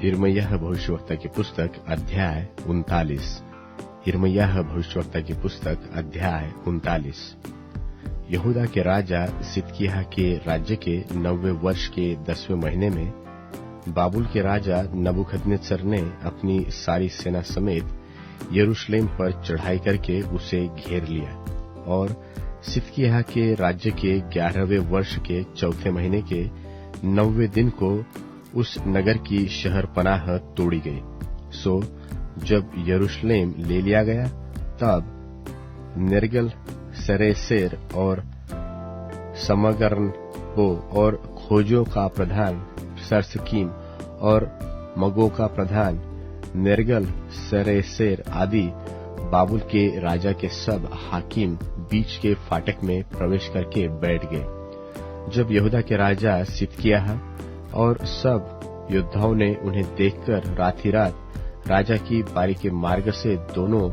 यिर्मयाह भविष्यवक्ता की पुस्तक अध्याय 39। यिर्मयाह भविष्यवक्ता की पुस्तक अध्याय 39। यहूदा के राजा सिदकिय्याह के राज्य के 90वें वर्ष के 10वें महीने में बाबुल के राजा नबूकदनेस्सर ने अपनी सारी सेना समेत यरूशलेम पर चढ़ाई करके उसे घेर लिया और सिदकिय्याह के राज्य के 11वें वर्ष के 4थे महीने के 9वें दिन को उस नगर की शहरपनाह तोड़ी गई। सो जब यरूशलेम ले लिया गया तब नेर्गल सरेसेर और समगर्नबो और खोजों का प्रधान सर्सकीम और मगो का प्रधान नेर्गल सरेसेर आदि बाबुल के राजा के सब हाकिम बीच के फाटक में प्रवेश करके बैठ गए। जब यहूदा के राजा सिदकिय्याह और सब योद्धाओं ने उन्हें देखकर रात ही रात राजा की बारी के मार्ग से दोनों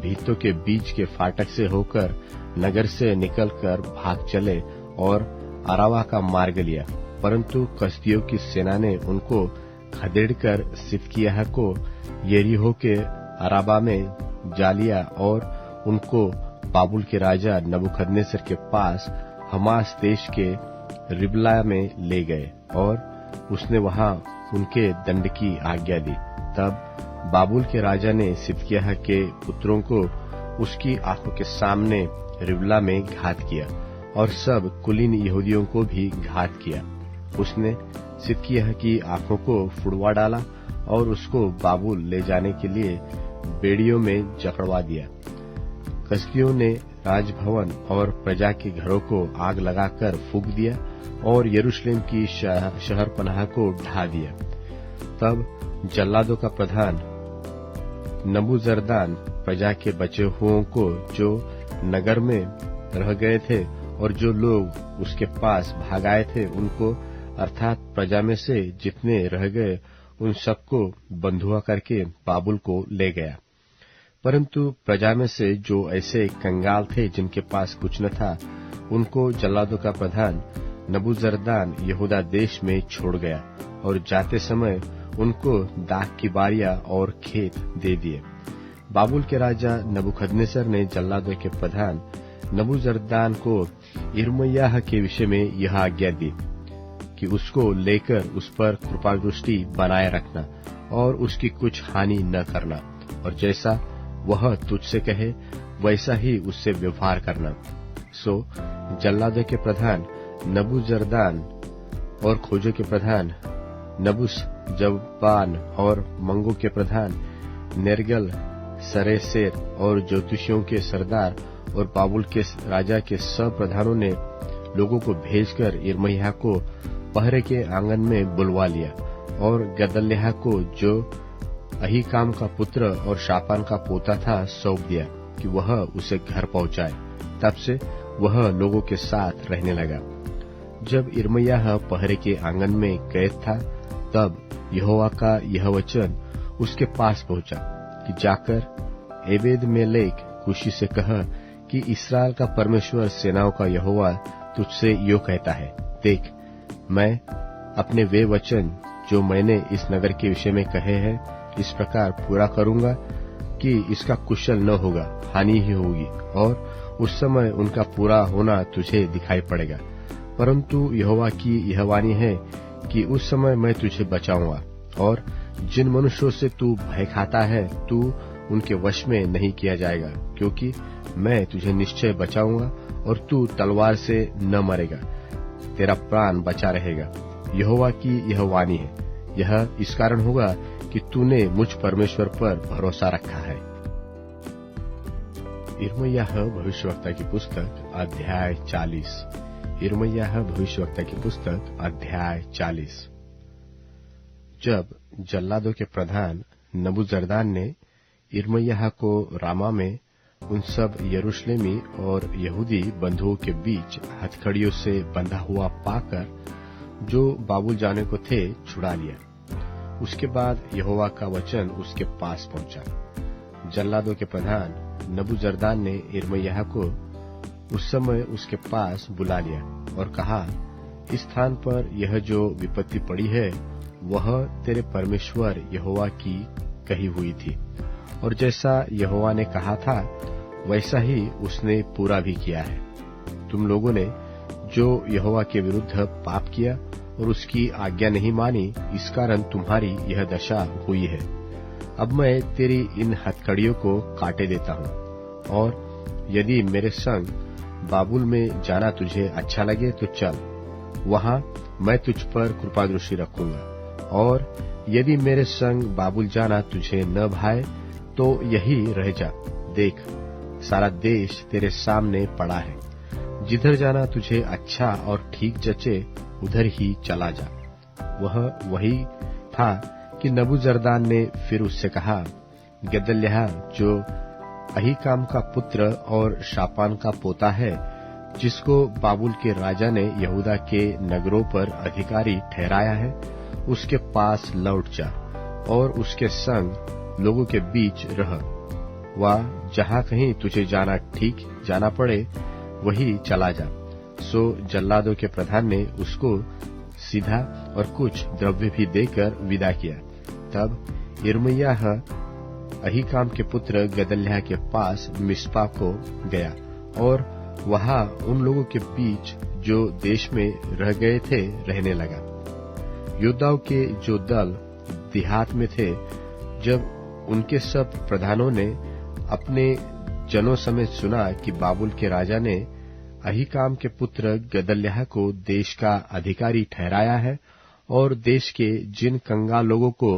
भीतों के बीच के फाटक से होकर नगर से निकलकर भाग चले और अरावा का मार्ग लिया, परंतु कसदियों की सेना ने उनको खदेड़कर सिदकिय्याह को यरीहो के अराबा में जा लिया और उनको बाबुल के राजा नबूकदनेस्सर के पास हमास देश के रिबला में ले गए और उसने वहां उनके दंड की आज्ञा दी। तब बाबुल के राजा ने सिदकिय्याह के पुत्रों को उसकी आंखों के सामने रिबला में घात किया और सब कुलीन यहूदियों को भी घात किया। उसने सिदकिय्याह की आंखों को फुड़वा डाला और उसको बाबुल ले जाने के लिए बेड़ियों में जकड़वा दिया। कसदियों ने राजभवन और प्रजा के घरों को आग लगाकर फूंक दिया और यरूशलेम की शहरपनाह को ढा दिया। तब जल्लादों का प्रधान नबूजरदान प्रजा के बचे हुओं को जो नगर में रह गए थे और जो लोग उसके पास भाग आए थे उनको अर्थात प्रजा में से जितने रह गए उन सबको बंधुआ करके बाबुल को ले गया। परंतु प्रजा में से जो ऐसे कंगाल थे जिनके पास कुछ न था उनको जल्लादों का प्रधान नबूजरदान यहूदा देश में छोड़ गया और जाते समय उनको दाख की बारियां और खेत दे दिए। बाबुल के राजा नबूकदनेस्सर ने जल्लादों के प्रधान नबूजरदान को यिर्मयाह के विषय में यह आज्ञा दी कि उसको लेकर उस पर कृपादृष्टि बनाए रखना और उसकी कुछ हानि न करना और जैसा वह तुझसे कहे वैसा ही उससे व्यवहार करना। सो जल्लादों के प्रधान नबूजरदान और खोजों के प्रधान नबूजरबान और मंगो के प्रधान नेर्गल सरेसेर और ज्योतिषियों के सरदार और बाबुल के राजा के सब प्रधानों ने लोगों को भेजकर यिर्मयाह को पहरे के आंगन में बुलवा लिया और गदल्याह को जो अहीकाम का पुत्र और शापान का पोता था सौंप दिया कि वह उसे घर पहुंचाए। तब से वह लोगों के साथ रहने लगा। जब यिर्मयाह पहरे के आंगन में कैद था तब यहोवा का यह वचन उसके पास पहुंचा कि जाकर एबेद-मेलेक कुशी से कह कि इस्राएल का परमेश्वर सेनाओं का यहोवा तुझसे यो कहता है, देख मैं अपने वे वचन जो मैंने इस नगर के विषय में कहे हैं इस प्रकार पूरा करूंगा कि इसका कुशल न होगा, हानि ही होगी और उस समय उनका पूरा होना तुझे दिखाई पड़ेगा। परंतु यहोवा की यह वाणी है कि उस समय मैं तुझे बचाऊंगा और जिन मनुष्यों से तू भय खाता है तू उनके वश में नहीं किया जाएगा, क्योंकि मैं तुझे निश्चय बचाऊंगा और तू तलवार से न मरेगा, तेरा प्राण बचा रहेगा। यहोवा की यह वाणी है। यह इस कारण होगा कि तूने मुझ परमेश्वर पर भरोसा रखा है। यिर्मयाह भविष्यवक्ता की पुस्तक अध्याय 40। यिर्मयाह भविष्यवक्ता की पुस्तक अध्याय 40। जब जल्लादों के प्रधान नबूजरदान ने यिर्मयाह को रामा में उन सब यरूशलेमी और यहूदी बंधुओं के बीच हथकड़ियों से बंधा हुआ पाकर जो बाबुल जाने को थे छुड़ा लिया। उसके बाद यहोवा का वचन उसके पास पहुंचा। जल्लादों के प्रधान नबूजरदान ने यिर्मयाह को उस समय उसके पास बुला लिया और कहा, इस स्थान पर यह जो विपत्ति पड़ी है वह तेरे परमेश्वर यहोवा की कही हुई थी, और जैसा यहोवा ने कहा था वैसा ही उसने पूरा भी किया है। तुम लोगों ने जो यहोवा के विरुद्ध पाप किया और उसकी आज्ञा नहीं मानी, इस कारण तुम्हारी यह दशा हुई है। अब मैं तेरी इन हथकड़ियों को काटे देता हूँ, और यदि मेरे संग बाबुल में जाना तुझे अच्छा लगे तो चल, वहां मैं तुझ पर कृपा दृष्टि रखूंगा। और यदि मेरे संग बाबुल जाना तुझे न भाए तो यही रह जा। देख, सारा देश तेरे सामने पड़ा है, जिधर जाना तुझे अच्छा और ठीक जचे उधर ही चला जा। वह वही था कि नबूजरदान ने फिर उससे कहा, गदल्याह जो अहीकाम का पुत्र और शापान का पोता है, जिसको बाबुल के राजा ने यहूदा के नगरों पर अधिकारी ठहराया है, उसके पास लौट जा और उसके संग लोगों के बीच रह। वह जहां कहीं तुझे जाना ठीक जाना पड़े वही चला जा। सो जल्लादों के प्रधान ने उसको सीधा और कुछ द्रव्य भी देकर विदा किया। तब यिर्मयाह अहीकाम के पुत्र गदल्याह के पास मिस्पा को गया और वहां उन लोगों के बीच जो देश में रह गए थे रहने लगा। योद्धाओं के जो दल देहात में थे, जब उनके सब प्रधानों ने अपने जनों समेत सुना कि बाबुल के राजा ने अहीकाम के पुत्र गदल्याह को देश का अधिकारी ठहराया है, और देश के जिन कंगाल लोगों को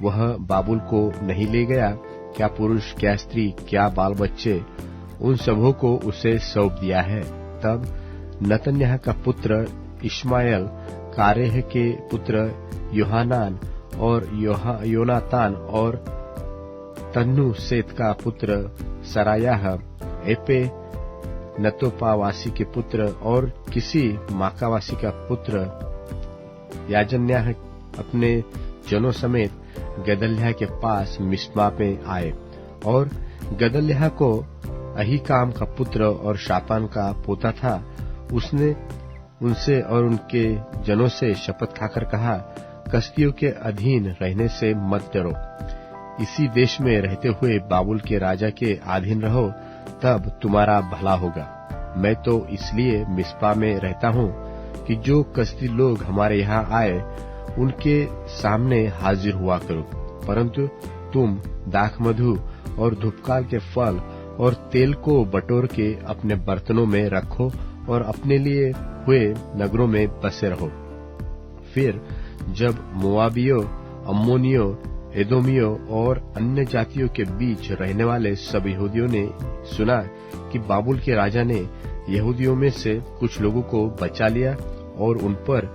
वह बाबुल को नहीं ले गया, क्या पुरुष क्या स्त्री क्या बाल बच्चे, उन सबों को उसे सौंप दिया है, तब नतन्याह का पुत्र इश्माएल, कारेह के पुत्र योहानान और योनातान और तन्नु सेत का पुत्र सरायाह, एपे नतोपावासी के पुत्र और किसी माकावासी का पुत्र याजन्याह अपने जनों समेत गदल्याह के पास मिस्पा में आए। और गदल्याह को अहीकाम का पुत्र और शापान का पोता था, उसने उनसे और उनके जनों से शपथ खाकर कहा, कसदियों के अधीन रहने से मत डरो, इसी देश में रहते हुए बाबुल के राजा के अधीन रहो, तब तुम्हारा भला होगा। मैं तो इसलिए मिस्पा में रहता हूँ कि जो कसदी लोग हमारे यहाँ आए उनके सामने हाजिर हुआ करो, परंतु तुम दाख मधु और धूपकाल के फल और तेल को बटोर के अपने बर्तनों में रखो और अपने लिए हुए नगरों में बसे रहो। फिर जब मोआबियों, अम्मोनियों, एदोमियों और अन्य जातियों के बीच रहने वाले सब यहूदियों ने सुना कि बाबुल के राजा ने यहूदियों में से कुछ लोगों को बचा लिया और उन पर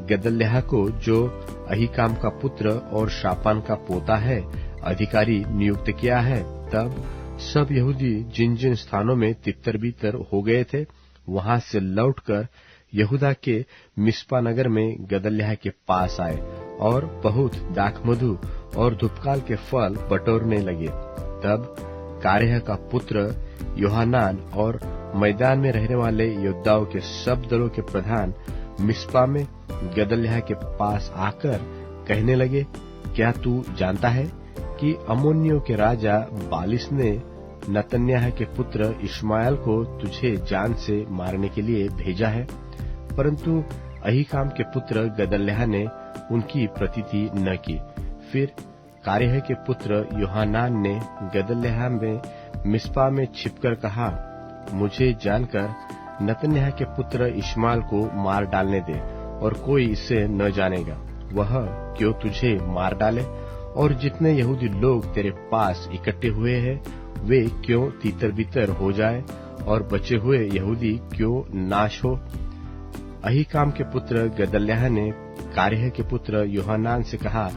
गदल्याह को, जो अहीकाम का पुत्र और शापान का पोता है, अधिकारी नियुक्त किया है, तब सब यहूदी जिन जिन स्थानों में तितर बितर हो गए थे, वहां से लौटकर यहूदा के मिस्पा नगर में गदल्याह के पास आए और बहुत दाखमधु और धूपकाल के फल बटोरने लगे। तब कारेह का पुत्र योहानान और मैदान में रहने वाले योद्धाओं के सब दलों के प्रधान मिस्पा में गदल्याह के पास आकर कहने लगे, क्या तू जानता है कि अम्मोनियों के राजा बालिस ने नतन्याह के पुत्र इश्माएल को तुझे जान से मारने के लिए भेजा है? परंतु अहीकाम के पुत्र गदल्याह ने उनकी प्रतीति न की। फिर कारेह के पुत्र योहानान ने गदल्याह में मिस्पा में छिपकर कहा, मुझे जानकर नतन्याह के पुत्र इश्माएल को मार डालने दे, और कोई इसे न जानेगा। वह क्यों तुझे मार डाले, और जितने यहूदी लोग तेरे पास इकट्ठे हुए हैं वे क्यों तीतर बितर हो जाए, और बचे हुए यहूदी क्यों नाश हो। अहीकाम के पुत्र गदल्याह ने कारेह के पुत्र योहानान से कहा,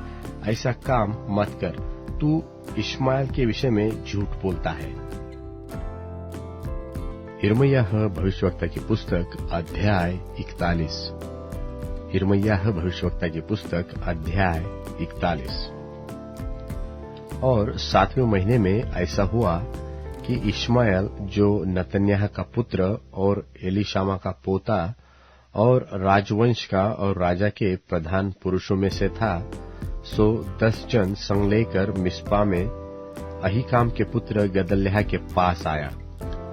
ऐसा काम मत कर, तू इश्माएल के विषय में झूठ बोलता है। यिर्मयाह भविष्यवक्ता की पुस्तक अध्याय 41। यिर्मयाह भविष्यवक्ता की पुस्तक अध्याय 41। और 7वें महीने में ऐसा हुआ कि इश्माएल जो नतन्याह का पुत्र और एलीशामा का पोता और राजवंश का और राजा के प्रधान पुरुषों में से था। सो 10 जन संग लेकर मिस्पा में अहीकाम के पुत्र गदल्याह के पास आया।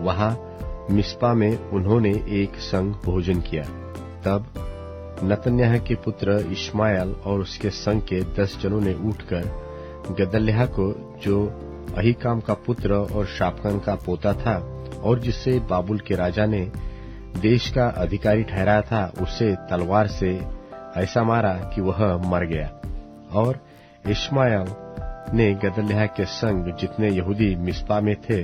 वहां मिस्पा में उन्होंने एक संग भोजन किया। तब नतन्याह के पुत्र इश्माएल और उसके संग के 10 जनों ने उठकर गदल्याह को, जो अहीकाम का पुत्र और शापकन का पोता था और जिसे बाबुल के राजा ने देश का अधिकारी ठहराया था, उसे तलवार से ऐसा मारा कि वह मर गया। और इश्माएल ने गदल्याह के संग जितने यहूदी मिस्पा में थे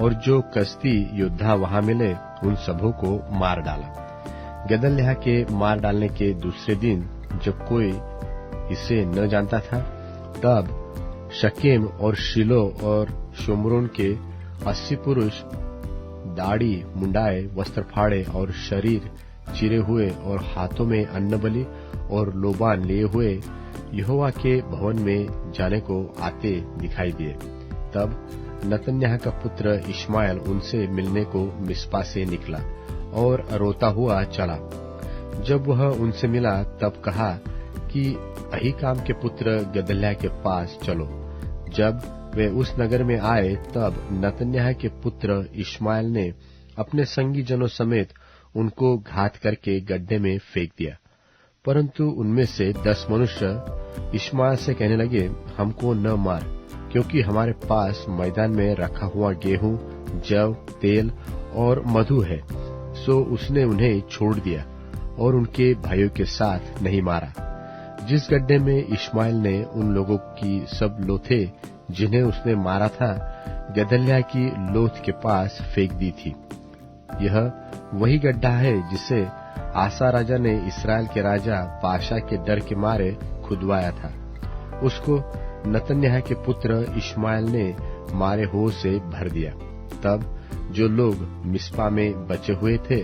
और जो कसदी योद्धा वहां मिले, उन सबों को मार डाला। गदल्याह के मार डालने के दूसरे दिन, जब कोई इसे न जानता था, तब शकेम और शिलो और शोमरोन के 80 पुरुष दाढ़ी मुंडाए, वस्त्र फाड़े और शरीर चिरे हुए और हाथों में अन्नबलि और लोबान लिए हुए यहोवा के भवन में जाने को आते दिखाई दिए। तब नतन्याह का पुत्र इश्माएल उनसे मिलने को मिस्पा से निकला और रोता हुआ चला। जब वह उनसे मिला तब कहा कि अहीकाम के पुत्र गदल्याह के पास चलो। जब वे उस नगर में आए तब नतन्याह के पुत्र इश्माएल ने अपने संगी जनों समेत उनको घात करके गड्ढे में फेंक दिया। परंतु उनमें से 10 मनुष्य इश्माएल से कहने लगे, हमको न मार, क्योंकि हमारे पास मैदान में रखा हुआ गेहूं, जव, तेल और मधु है। सो उसने उन्हें छोड़ दिया और उनके भाइयों के साथ नहीं मारा। जिस गड्ढे में इश्माएल ने उन लोगों की सब लोथें जिन्हें उसने मारा था, गदल्याह की लोथ के पास फेंक दी थी। यह वही गड्ढा है जिसे आसा राजा ने इस्राएल के राजा बाशा के डर के मारे खुदवाया था। उसको नतन्याह के पुत्र इश्माएल ने मारे हो से भर दिया। तब जो लोग मिस्पा में बचे हुए थे,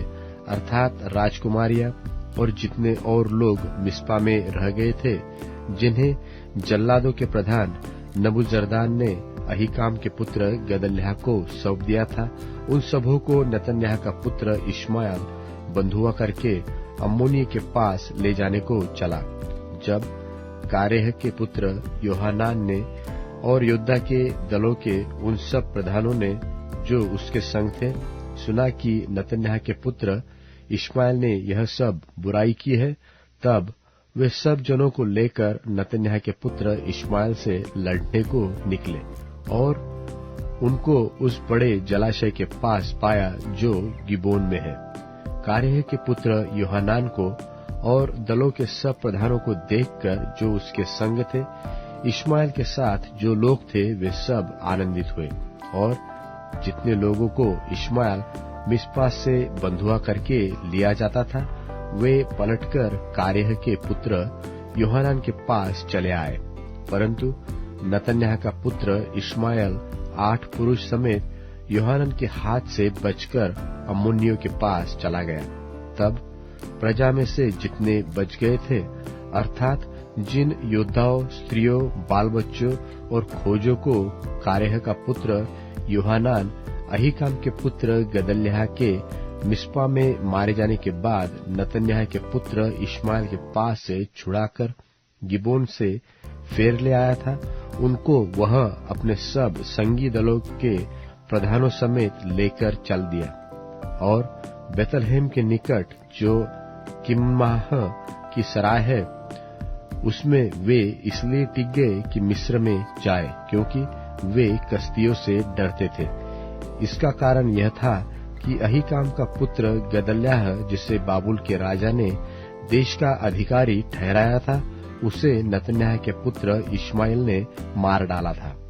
अर्थात राजकुमारियां और जितने और लोग मिस्पा में रह गए थे, जिन्हें जल्लादों के प्रधान नबूजरदान ने अहीकाम के पुत्र गदल्याह को सौंप दिया था, उन सबों को नतन्याह का पुत्र इश्माएल बंधुआ करके अम्मोनी के पास ले जाने को चला। जब कारेह के पुत्र योहानान ने और योद्धा के दलों के उन सब प्रधानों ने जो उसके संग थे, सुना कि नतन्याह के पुत्र इश्माएल ने यह सब बुराई की है, तब वे सब जनों को लेकर नतन्याह के पुत्र इश्माएल से लड़ने को निकले और उनको उस बड़े जलाशय के पास पाया जो गिबोन में है। कारेह के पुत्र योहानान को और दलों के सब प्रधानों को देखकर जो उसके संग थे, इश्माएल के साथ जो लोग थे, वे सब आनंदित हुए। और जितने लोगों को इश्माएल मिस्पा से बंधुआ करके लिया जाता था, वे पलटकर कारेह के पुत्र योहानान के पास चले आए। परंतु नतन्याह का पुत्र इश्माएल 8 पुरुष समेत योहानान के हाथ से बचकर अम्मोनियों के पास चला गया। तब प्रजा में से जितने बच गए थे, अर्थात जिन योद्धाओं, स्त्रियों, बाल बच्चों और खोजों को कारेह का पुत्र योहानान अहीकाम के पुत्र गदल्याह के मिस्पा में मारे जाने के बाद नतन्याह के पुत्र इश्माएल के पास से छुड़ाकर गिबोन से फेर ले आया था, उनको वह अपने सब संगी दलों के प्रधानों समेत लेकर चल दिया। और बेतलहेम के निकट जो किम्माह की सराय है, उसमें वे इसलिए टिक गए कि मिस्र में जाए, क्योंकि वे कसदियों से डरते थे। इसका कारण यह था कि अहीकाम का पुत्र गदल्याह, जिसे बाबुल के राजा ने देश का अधिकारी ठहराया था, उसे नतन्याह के पुत्र इश्माएल ने मार डाला था।